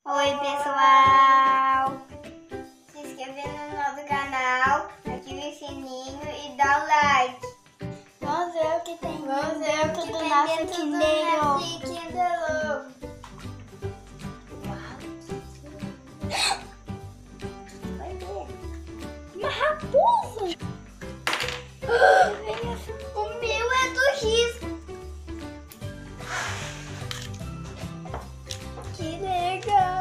Oi pessoal, se inscreva no nosso canal, ative o sininho e dá o like. Vamos ver o que tem Vamos ver o que dentro do tem nosso dentro do Kinder Ovo. nosso Kinder Ovo. Vai ver. Uma raposa! O meu é do risco. Que legal!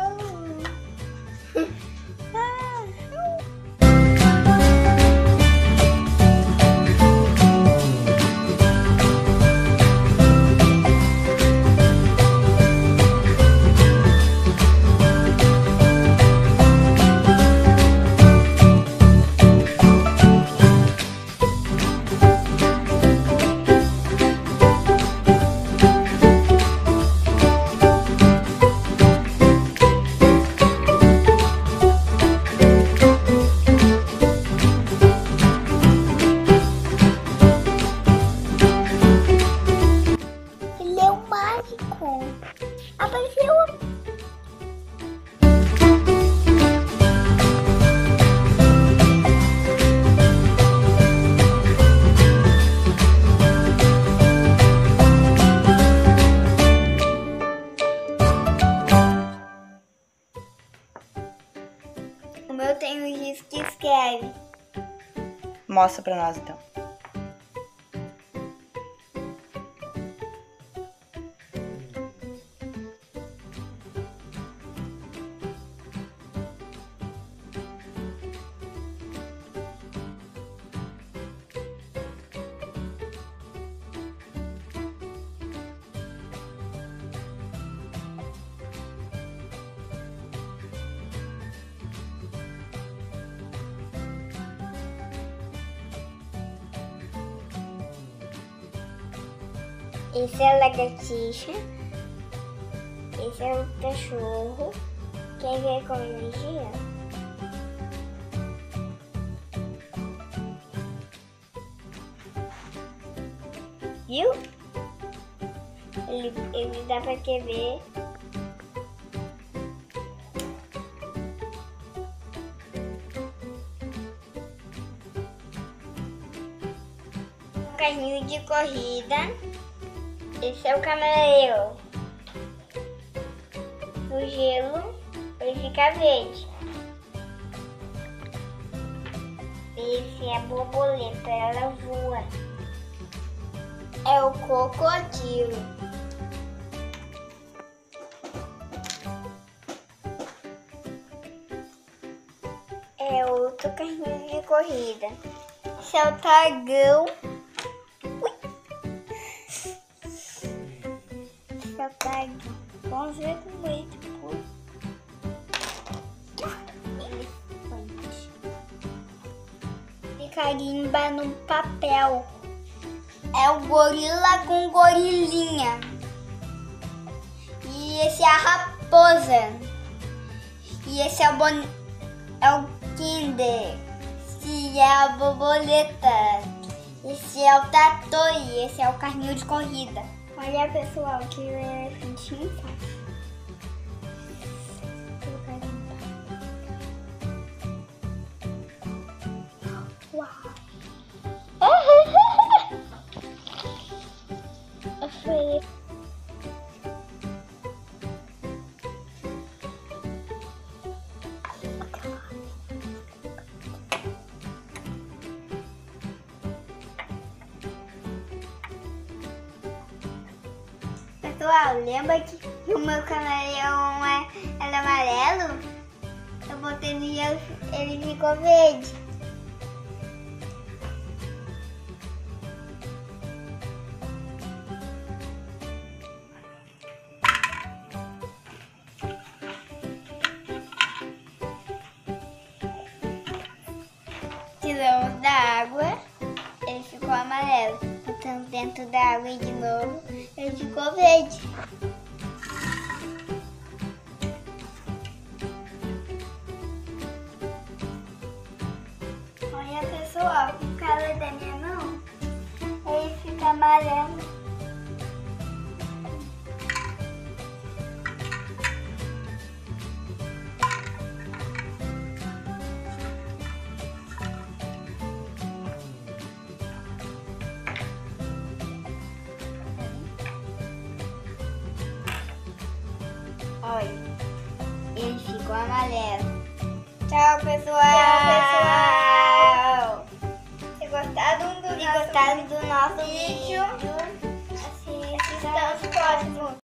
Ele é o mágico! Apareceu! O meu tem um risco que escreve. Mostra pra nós então. Esse é a lagartixa. Esse é o cachorro. Quer ver como ele gira? Viu? Ele dá pra ver. Um carrinho de corrida. Esse é o camaleão. No gelo, ele fica verde. Esse é a borboleta, ela voa. É o crocodilo. É outro carrinho de corrida. Esse é o dragão. Vamos ver como ele depois. Elefante. E carimba no papel. É o gorila com gorilinha. E esse é a raposa. E esse é o Kinder. Esse é a borboleta. Esse é o trator e esse é o carrinho de corrida. Olha pessoal, que o elefantinho faz. Uau! Pessoal, lembra que o meu camaleão era amarelo? Eu botei no gelo, ele ficou verde. Tiramos da água, ele ficou amarelo. Botamos dentro da água e de novo, ele ficou verde. Olha pessoal, o calor da minha mão, ele fica amarelo. Olha, ele ficou amarelo. Tchau, pessoal! Se gostaram do Se gostaram do nosso vídeo, vídeo, assista os próximos.